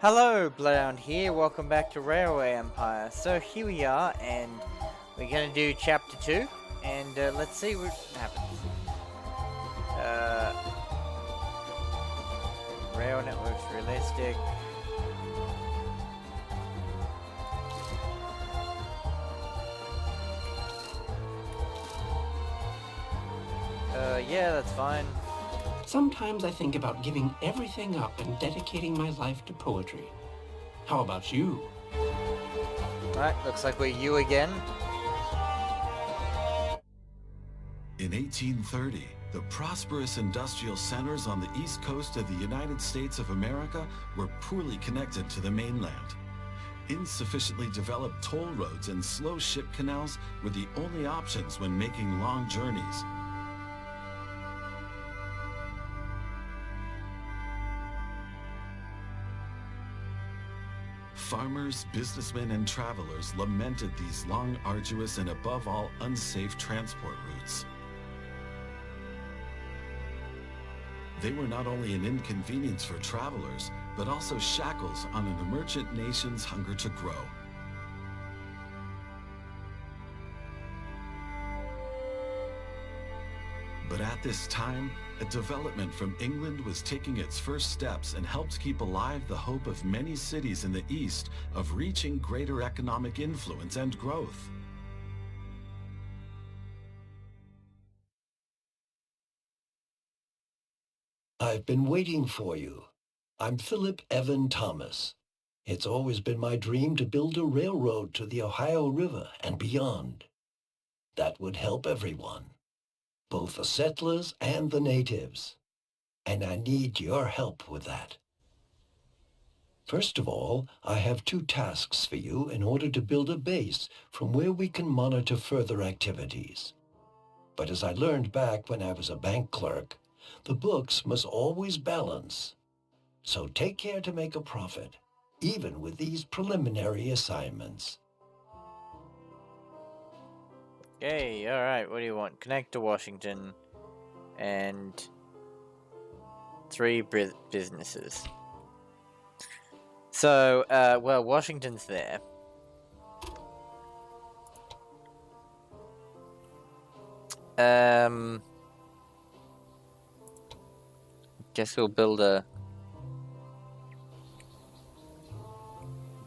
Hello, Bloodhound here. Welcome back to Railway Empire. So here we are, and we're gonna do Chapter 2, and let's see what happens. Rail networks realistic. Yeah, that's fine. Sometimes I think about giving everything up and dedicating my life to poetry. How about you? Alright, looks like we're you again. In 1830, the prosperous industrial centers on the east coast of the United States of America were poorly connected to the mainland. Insufficiently developed toll roads and slow ship canals were the only options when making long journeys. Farmers, businessmen, and travelers lamented these long, arduous, and above all, unsafe transport routes. They were not only an inconvenience for travelers, but also shackles on an emergent nation's hunger to grow. But at this time, a development from England was taking its first steps and helped keep alive the hope of many cities in the East of reaching greater economic influence and growth. I've been waiting for you. I'm Philip Evan Thomas. It's always been my dream to build a railroad to the Ohio River and beyond. That would help everyone, both the settlers and the natives. And I need your help with that. First of all, I have two tasks for you in order to build a base from where we can monitor further activities. But as I learned back when I was a bank clerk, the books must always balance. So take care to make a profit, even with these preliminary assignments. Okay, alright, what do you want? Connect to Washington and 3 businesses. So, well, Washington's there. Guess we'll build a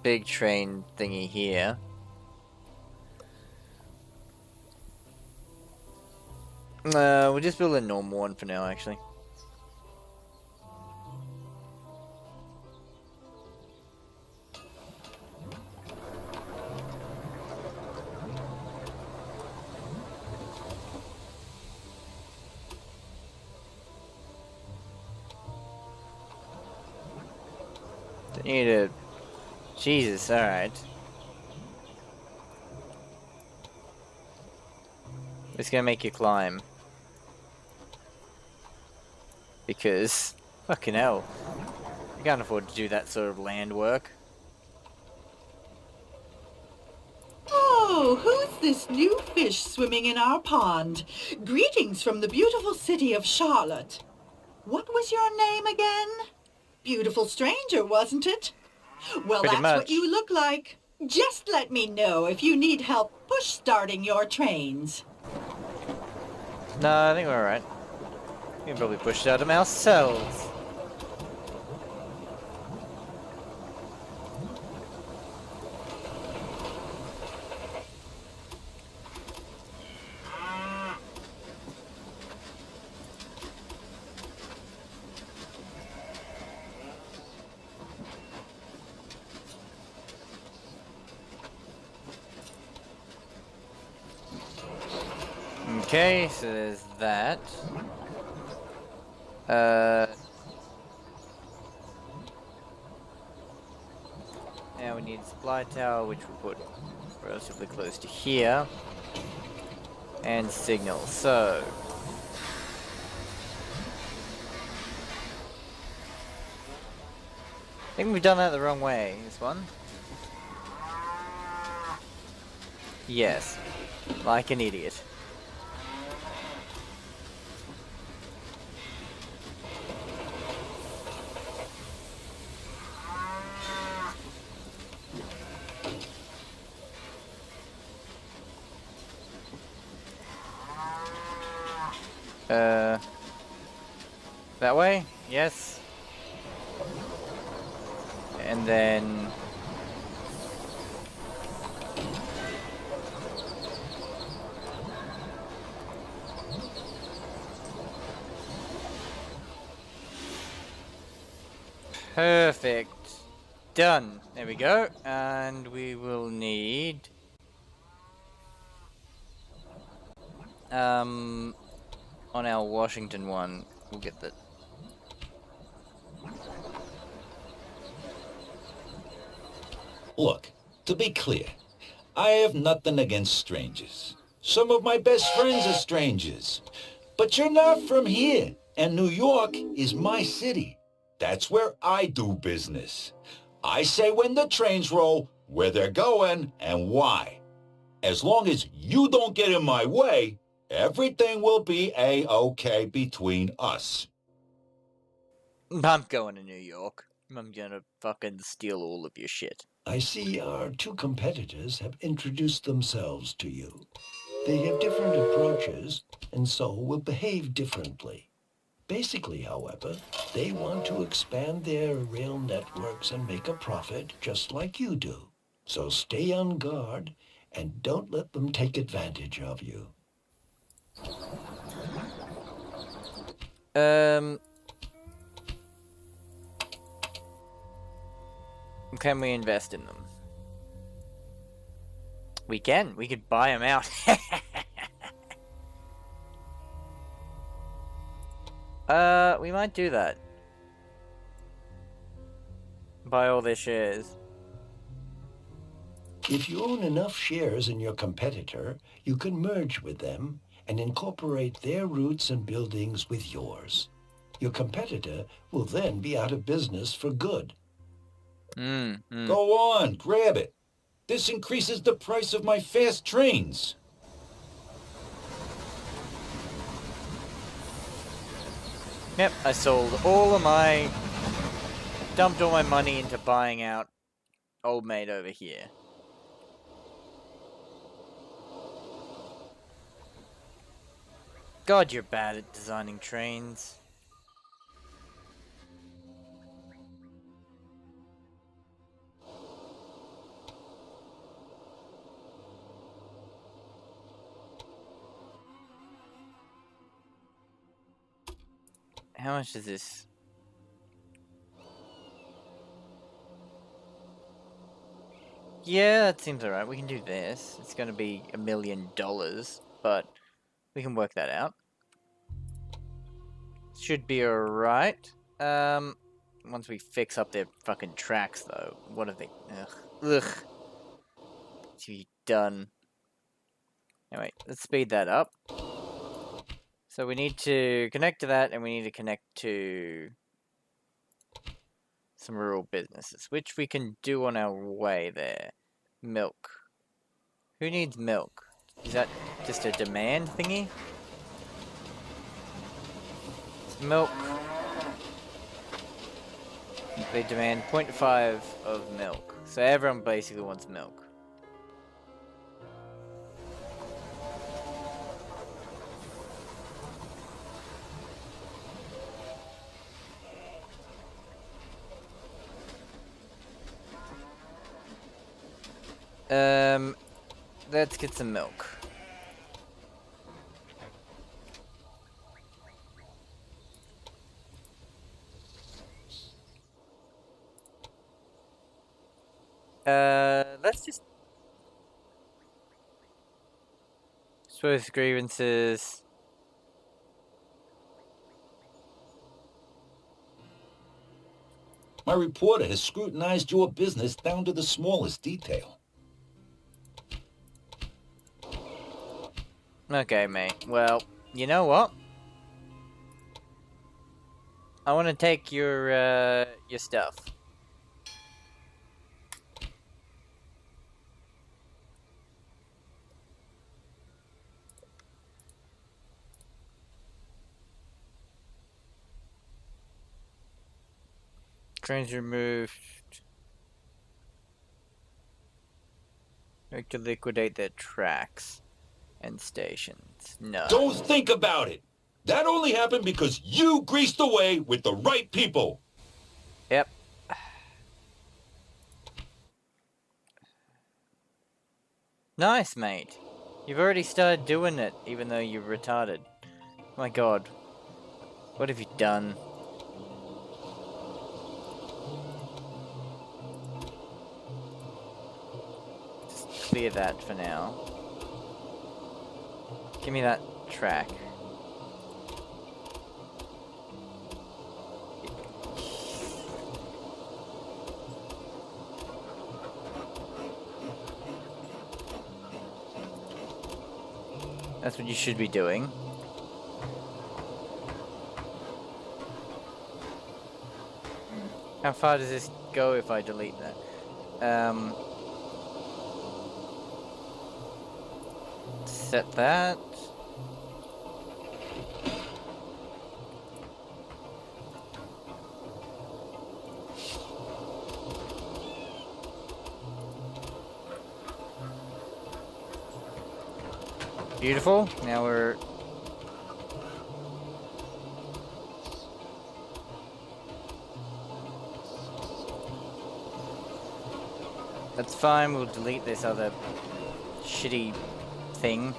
big train thingy here. We'll just build a normal one for now, actually. Don't need to... Jesus, alright. It's gonna make you climb. Because... fucking hell. You can't afford to do that sort of land work. Oh, who's this new fish swimming in our pond? Greetings from the beautiful city of Charlotte. What was your name again? Beautiful stranger, wasn't it? Well, Pretty that's much. what you look like. Just let me know if you need help push-starting your trains. No, I think we're alright. We can probably push it out of them ourselves. Okay, so there's that. Now we need a supply tower, which we'll put relatively close to here. And signal, so... I think we've done that the wrong way, this one. Yes, like an idiot. That way? Yes. And then... Perfect. Done. There we go. And we will need... on our Washington one, we'll get the... Look, to be clear, I have nothing against strangers. Some of my best friends are strangers. But you're not from here, and New York is my city. That's where I do business. I say when the trains roll, where they're going, and why. As long as you don't get in my way, everything will be A-okay between us. I'm going to New York. I'm gonna fucking steal all of your shit. I see our two competitors have introduced themselves to you. They have different approaches, and so will behave differently. Basically, however, they want to expand their rail networks and make a profit just like you do. So stay on guard and don't let them take advantage of you. Can we invest in them? We can. We could buy them out. We might do that. Buy all their shares. If you own enough shares in your competitor, you can merge with them and incorporate their routes and buildings with yours. Your competitor will then be out of business for good. Go on, grab it. This increases the price of my fast trains. Yep, I sold all of my... Dumped all my money into buying out old mate over here. God, you're bad at designing trains. How much is this? Yeah, that seems alright. We can do this. It's gonna be $1 million, but we can work that out. Should be alright. Once we fix up their fucking tracks, though. What are they? Ugh. To be done. Anyway, let's speed that up. So we need to connect to that, and we need to connect to some rural businesses, which we can do on our way there. Milk. Who needs milk? Is that just a demand thingy? Milk. They demand 0.5 of milk. So everyone basically wants milk. Let's get some milk. Let's just... Suppose grievances... My reporter has scrutinized your business down to the smallest detail. Okay, mate. Well, you know what? I want to take your stuff. Trains removed. Like to liquidate their tracks and stations. No. Don't think about it! That only happened because you greased the way with the right people. Yep. Nice, mate. You've already started doing it, even though you're retarded. My god. What have you done? Just clear that for now. Give me that track. That's what you should be doing. How far does this go if I delete that? Set that. Beautiful. Now we're... That's fine, we'll delete this other shitty thing.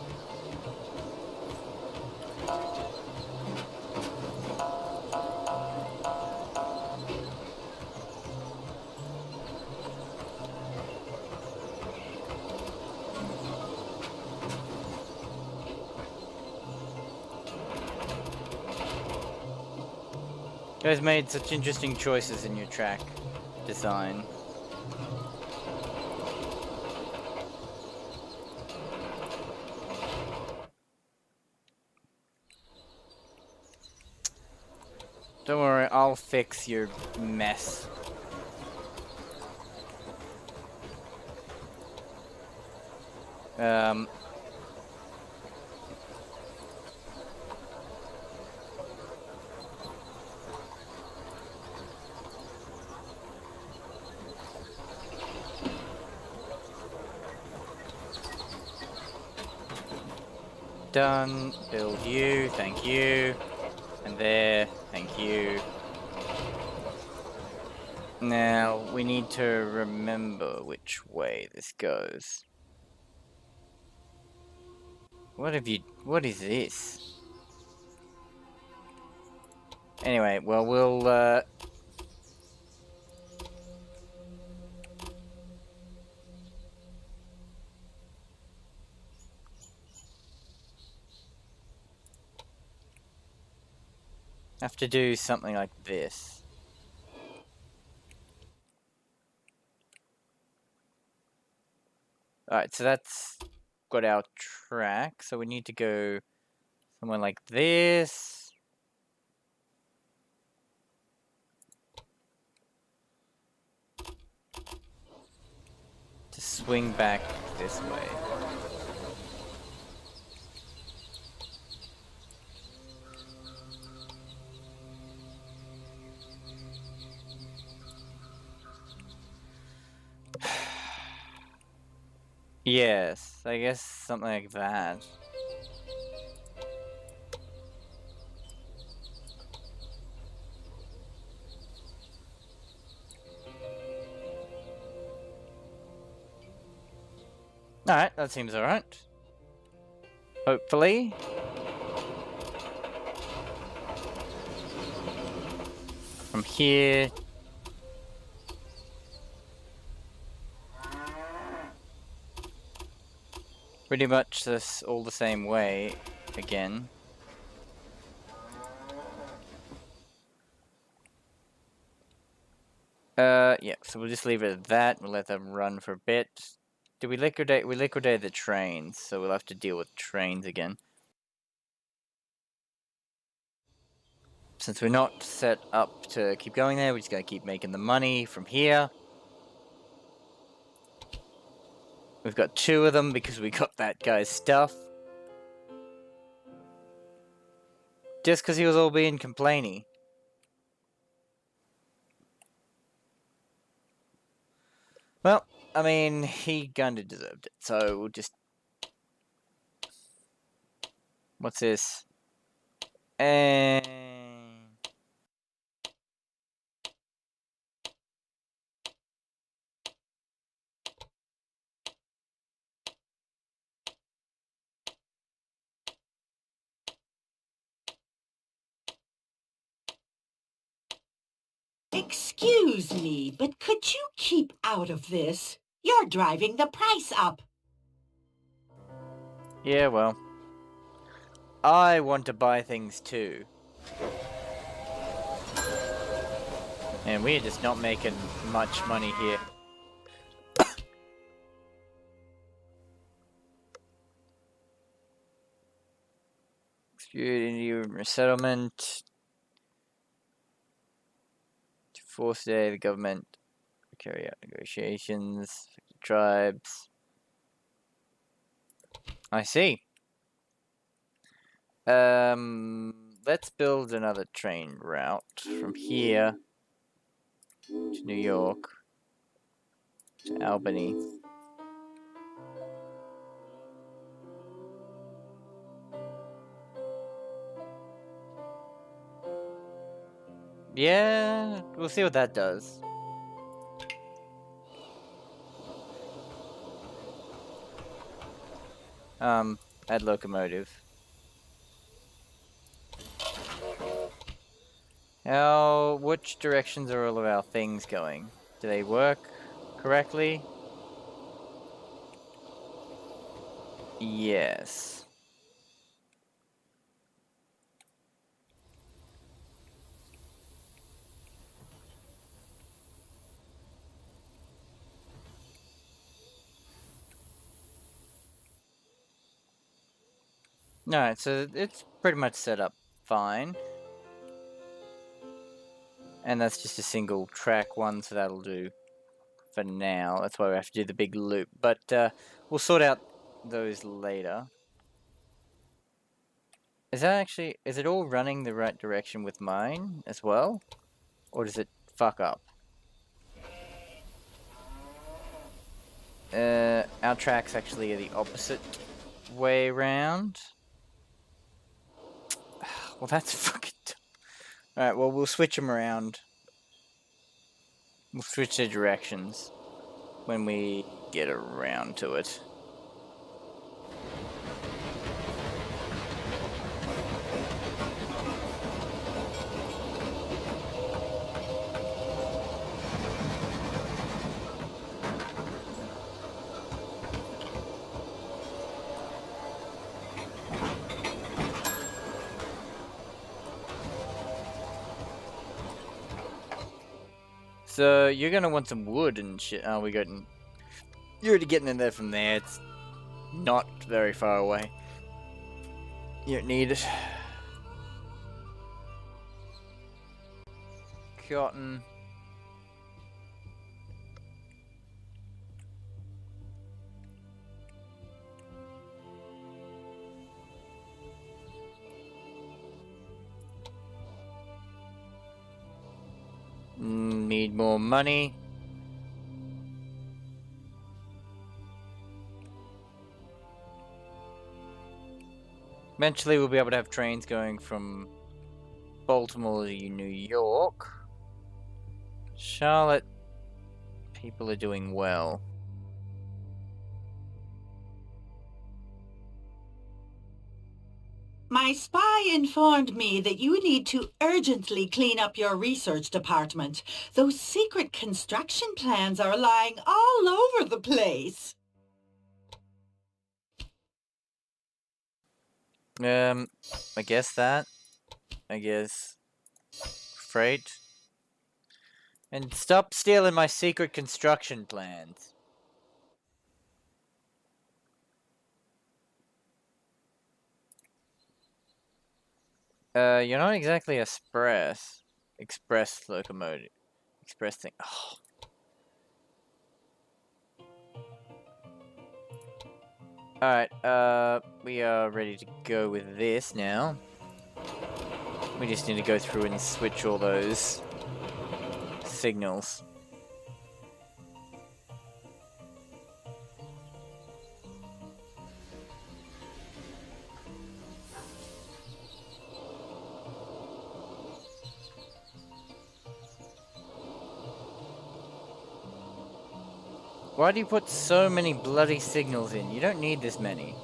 You guys made such interesting choices in your track design. Don't worry, I'll fix your mess. Done. Build you, thank you. And there, thank you. Now, we need to remember which way this goes. What is this? Anyway, well, we'll, have to do something like this. Alright, so that's got our track, so we need to go somewhere like this. To swing back this way. Yes, I guess something like that. Alright, that seems alright. Hopefully. From here. Pretty much this all the same way again. Yeah, so we'll just leave it at that. We'll let them run for a bit. Did we liquidate? We liquidated the trains, so we'll have to deal with trains again. Since we're not set up to keep going there, we're just gonna keep making the money from here. We've got 2 of them because we got that guy's stuff. Just because he was all being complainy. Well, I mean, he kinda deserved it, so we'll just... What's this? And Excuse me, but could you keep out of this? You're driving the price up. yeah, well, I want to buy things too. And we're just not making much money here. Execute Indian resettlement. To force the government to carry out negotiations with the tribes. I see. Let's build another train route from here to New York to Albany. Yeah, we'll see what that does. Add locomotive. Which directions are all of our things going? Do they work correctly? Yes. Alright, so it's pretty much set up fine. And that's just a single track one, so that'll do for now. That's why we have to do the big loop. But we'll sort out those later. Is it all running the right direction with mine as well? Or does it fuck up? Our tracks actually are the opposite way around. Well, that's fucking... Alright, well, we'll switch them around. We'll switch their directions when we get around to it. So, you're gonna want some wood and shit. Oh, you're already getting in there from there. It's not very far away. You don't need it. Cotton. Need more money. Eventually we'll be able to have trains going from Baltimore to New York. Charlotte, people are doing well. My spy informed me that you need to urgently clean up your research department. Those secret construction plans are lying all over the place. I guess freight. And stop stealing my secret construction plans. You're not exactly express locomotive. Express thing. Oh. Alright, we are ready to go with this now. We just need to go through and switch all those signals. Why do you put so many bloody signals in? You don't need this many.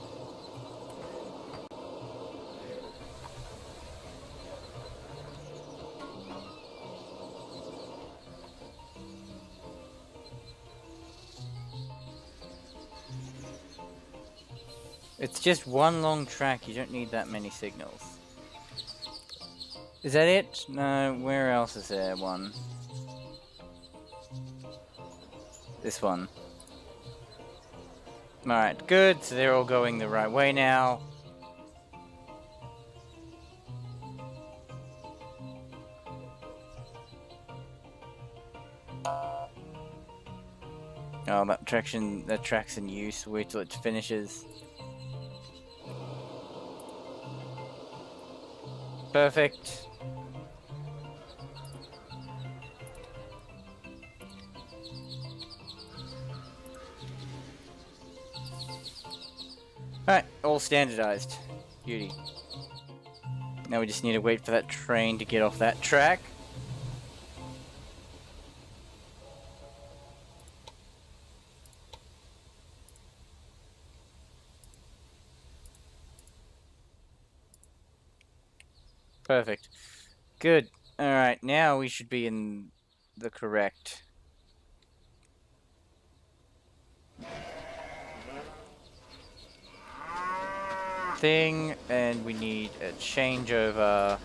It's just one long track, you don't need that many signals. Is that it? No, where else is there one? This one. Alright, good, so they're all going the right way now. Oh, that track's in use, wait till it finishes. Perfect. Alright, all standardized. Beauty. Now we just need to wait for that train to get off that track. Perfect. Good. Alright, now we should be in the correct thing, and we need a changeover.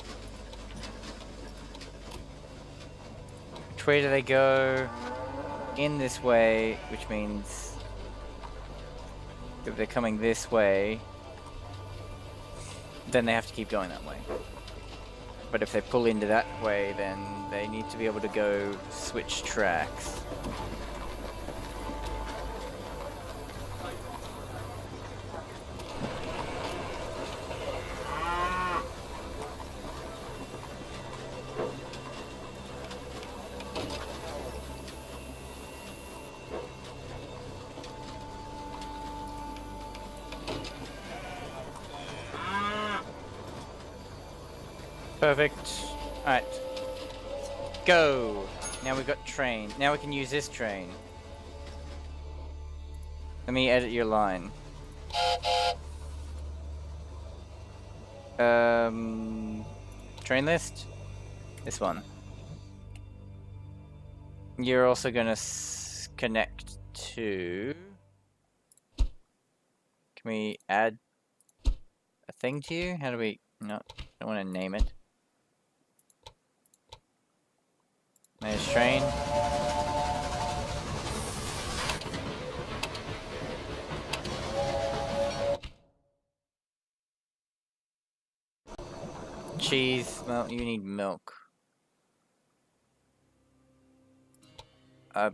Which way do they go? In this way, which means if they're coming this way, then they have to keep going that way. But if they pull into that way, then they need to be able to go switch tracks. Perfect. Alright. Go! Now we've got train. Now we can use this train. Let me edit your line. Train list? This one. You're also gonna connect to... Can we add a thing to you? How do we... No, I don't want to name it. There's train. Cheese. Well, you need milk. To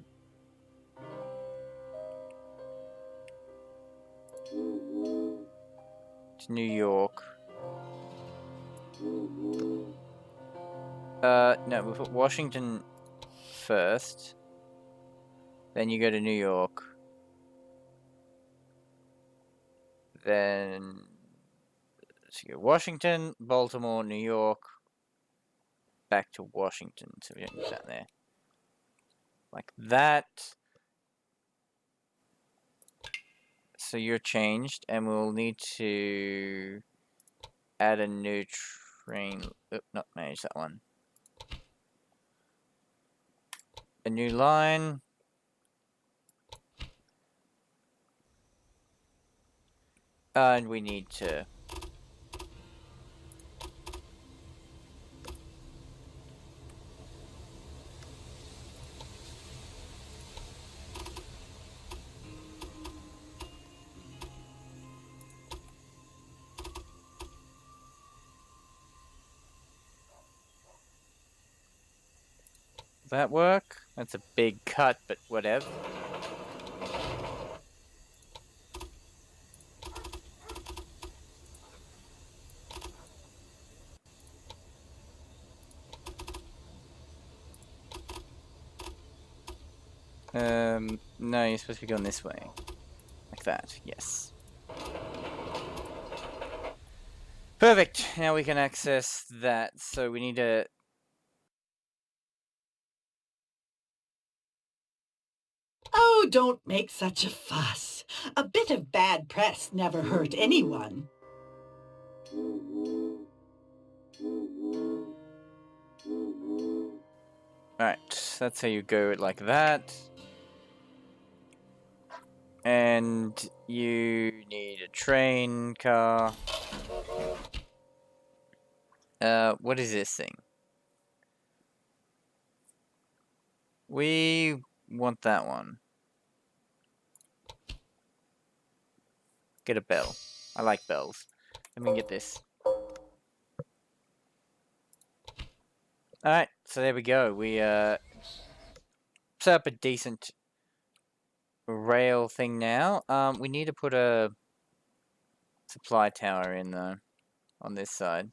New York. No, we put Washington first. Then you go to New York. Then so you go Washington, Baltimore, New York, back to Washington. So we don't use that there. Like that. So you're changed, and we'll need to add a new train. Oop, not manage that one. A new line. And we need to Does that work? That's a big cut, but whatever. No, you're supposed to be going this way. Like that, yes. Perfect! Now we can access that, so we need to... Oh, Oh, don't make such a fuss. A bit of bad press never hurt anyone. Alright, that's how you go like that. And you need a train car. What is this thing? We want that one. Get a bell. I like bells. Let me get this. Alright, so there we go. We set up a decent rail thing now. We need to put a supply tower in though, on this side.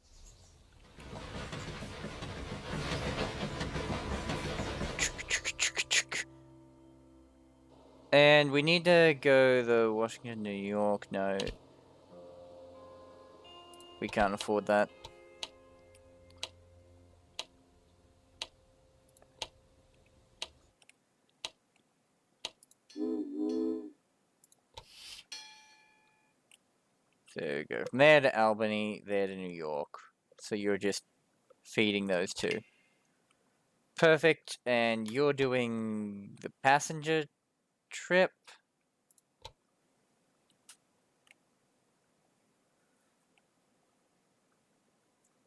And we need to go the Washington, New York. No, we can't afford that. So go from there to Albany, there to New York. So you're just feeding those two. Perfect. And you're doing the passenger trip.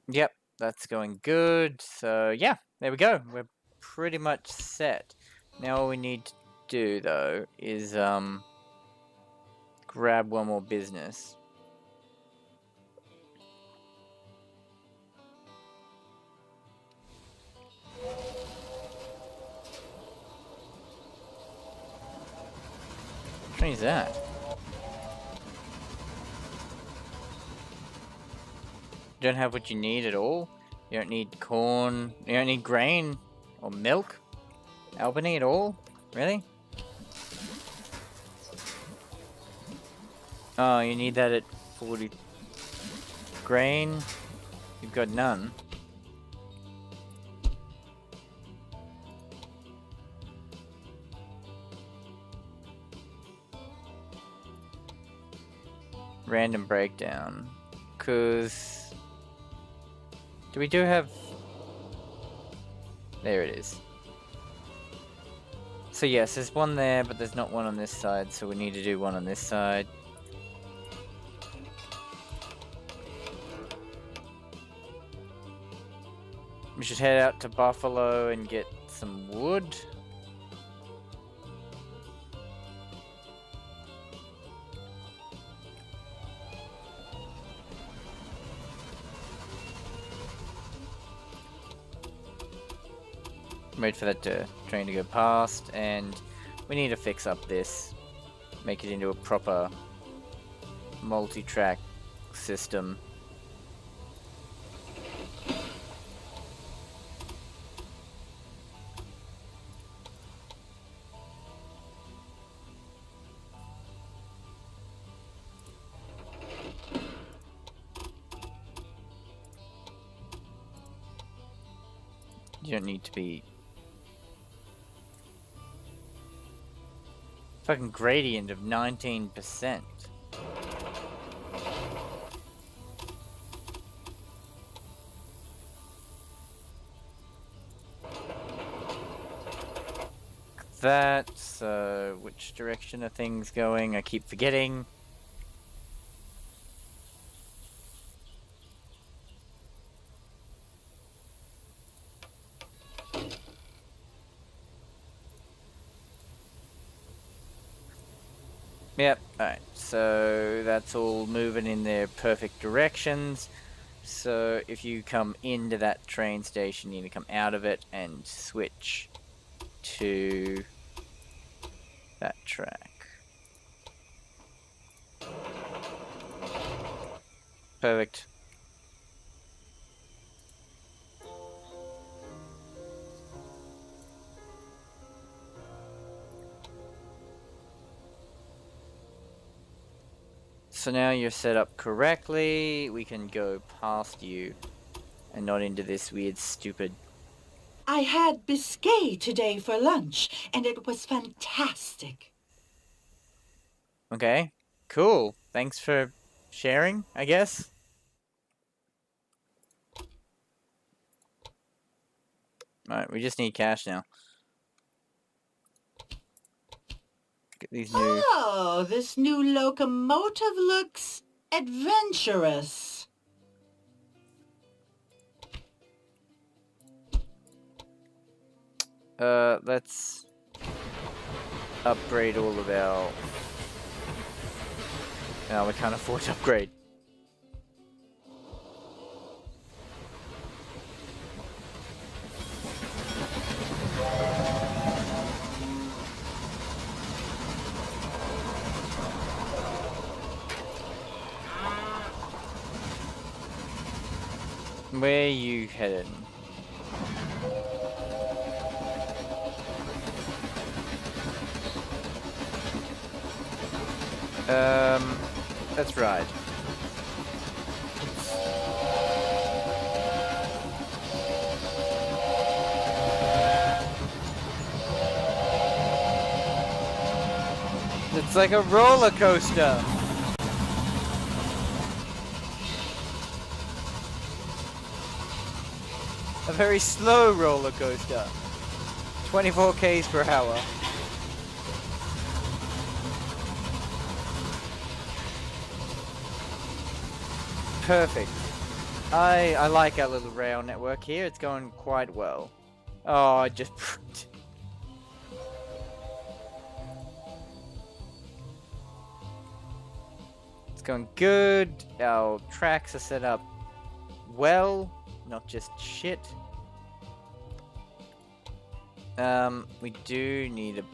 Yep, that's going good. So yeah, there we go. We're pretty much set. Now all we need to do though is grab one more business. Which one is that? You don't have what you need at all? You don't need corn, you don't need grain or milk? Albany at all? Really? Oh, you need that at 40 grain? You've got none. Random breakdown. Cause we do have... There it is. So yes, there's one there, but there's not one on this side, so we need to do one on this side. We should head out to Buffalo and get some wood. Wait for that train to go past, and we need to fix up this, make it into a proper multi-track system. You don't need to be fucking gradient of 19%. That, so which direction are things going? I keep forgetting. Yep, alright, so that's all moving in their perfect directions. So if you come into that train station, you need to come out of it and switch to that track. Perfect. So now you're set up correctly. We can go past you and not into this weird, stupid I had biscuit today for lunch, and it was fantastic. Okay, cool. Thanks for sharing, I guess. Alright, we just need cash now. Get these new... Oh, this new locomotive looks adventurous. Let's upgrade all of our... No, we can't afford to upgrade. Where are you headed? That's right. It's like a roller coaster. A very slow roller coaster. 24 k's per hour. Perfect. I like our little rail network here. It's going quite well. Oh, I just... It's going good. Our tracks are set up well, not just shit. We do need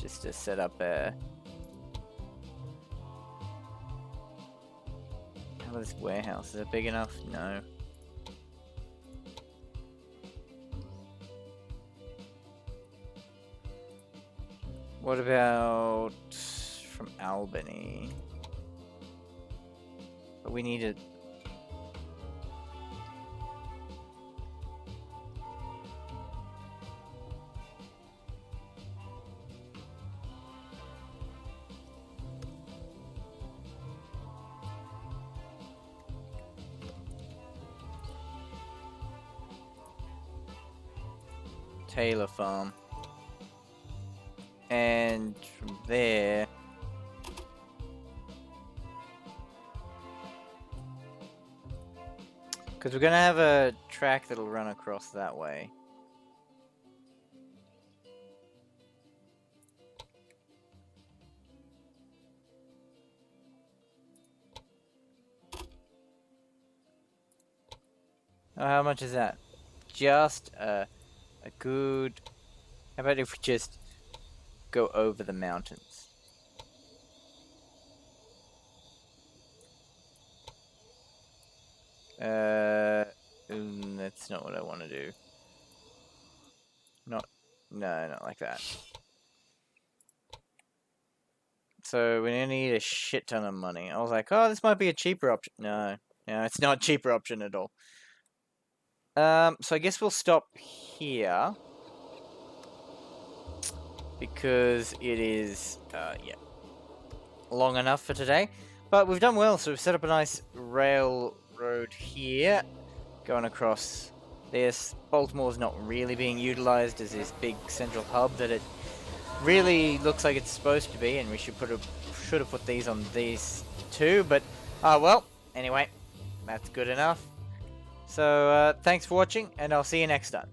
just to set up a... How about this warehouse? Is it big enough? No. What about from Albany? But we need it. Taylor Farm. And from there... Because we're going to have a track that'll run across that way. Oh, how much is that? Just a good... How about if we just go over the mountains? That's not what I want to do. No, not like that. So we're gonna need a shit ton of money. I was like, oh, this might be a cheaper option. No, it's not a cheaper option at all. So I guess we'll stop here. Because it is, yeah, long enough for today. But we've done well, so we've set up a nice railroad here. Going across this. Baltimore's not really being utilized as this big central hub that it really looks like it's supposed to be. And we should have put these on these too. But, well, anyway, that's good enough. So, thanks for watching, and I'll see you next time.